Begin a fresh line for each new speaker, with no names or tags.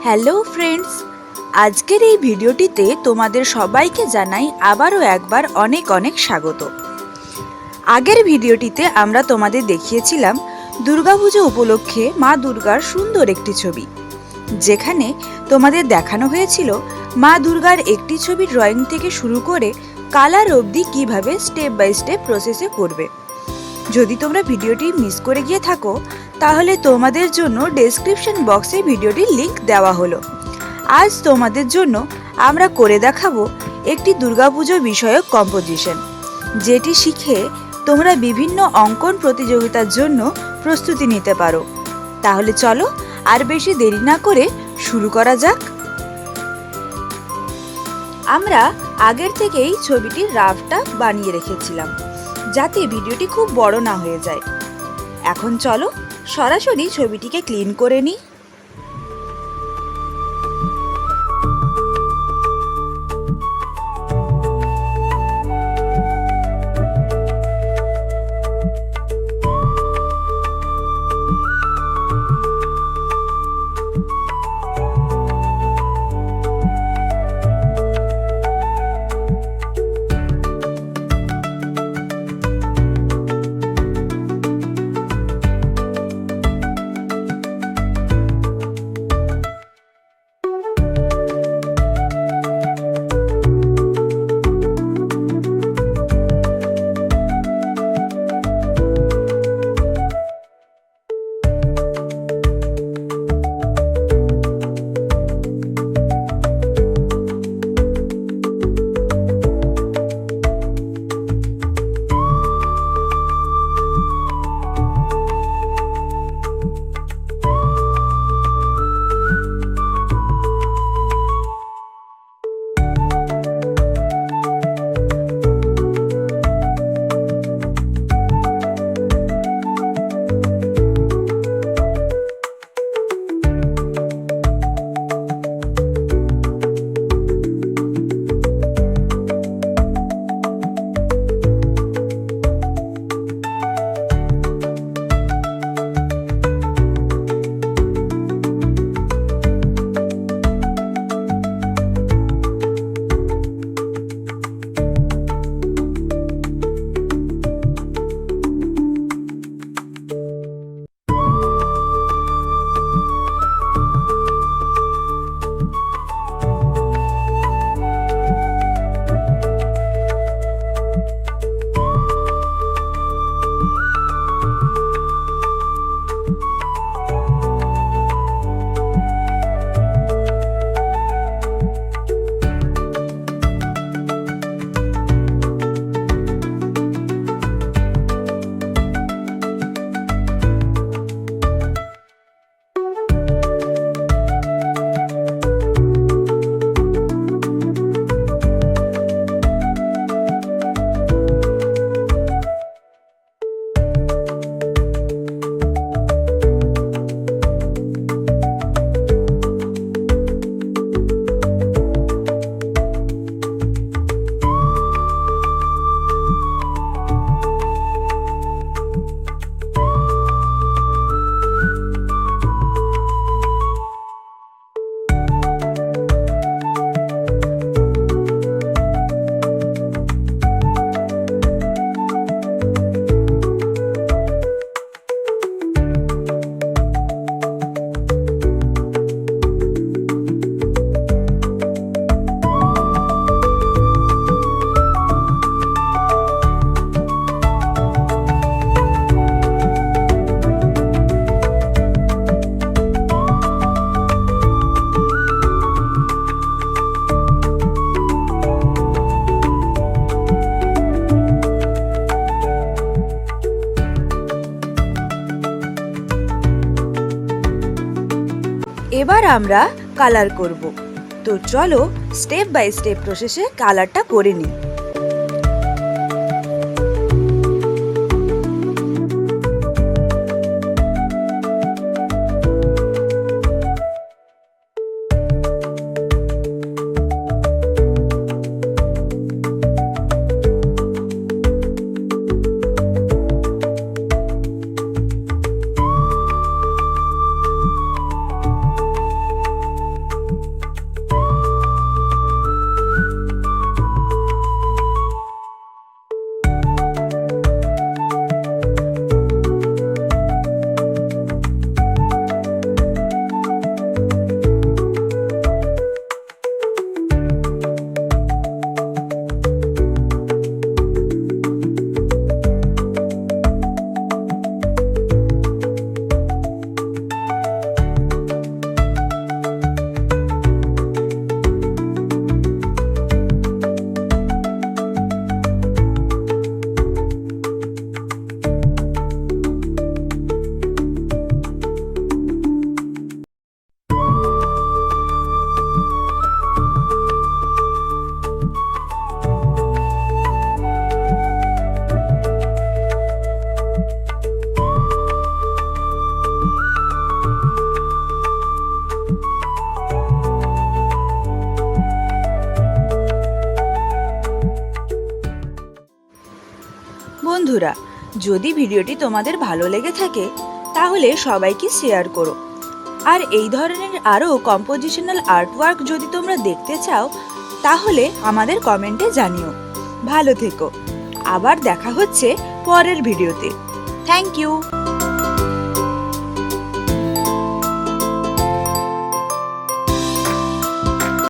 Hello friends, আজকের এই ভিডিওটিতে তোমাদের সবাইকে জানাই আবারও একবার অনেক অনেক স্বাগত। আগের ভিডিওটিতে আমরা তোমাদের দেখিয়েছিলাম দুর্গাপুজো উপলক্ষে মা দুর্গার সুন্দর একটি ছবি, যেখানে তোমাদের দেখানো হয়েছিল মা দুর্গার একটি ছবি ড্রয়িং থেকে শুরু করে কালার অবধি কিভাবে স্টেপ বাই স্টেপ প্রসেসে করবে। যদি তোমরা ভিডিওটি মিস করে গিয়ে থাকো তাহলে তোমাদের জন্য ডেসক্রিপশন বক্সে ভিডিওটির লিংক দেওয়া হলো। আজ তোমাদের জন্য আমরা করে দেখাবো একটি দুর্গাপুজো বিষয়ক কম্পোজিশন, যেটি শিখে তোমরা বিভিন্ন অঙ্কন প্রতিযোগিতার জন্য প্রস্তুতি নিতে পারো। তাহলে চলো আর বেশি দেরি না করে শুরু করা যাক। আমরা আগের থেকেই ছবিটির রাফটা বানিয়ে রেখেছিলাম যাতে ভিডিওটি খুব বড় না হয়ে যায়। এখন চলো সরাসরি ছবিটিকে ক্লিন করে নিই। এবার আমরা কালার করব, তো চলো স্টেপ বাই স্টেপ প্রসেসে কালারটা করে নিই। বন্ধুরা, যদি ভিডিওটি তোমাদের ভালো লেগে থাকে তাহলে সবাইকে শেয়ার করো। আর এই ধরনের আরও কম্পোজিশনাল আর্টওয়ার্ক যদি তোমরা দেখতে চাও তাহলে আমাদের কমেন্টে জানিও। ভালো থেকো, আবার দেখা হচ্ছে পরের ভিডিওতে। Thank you.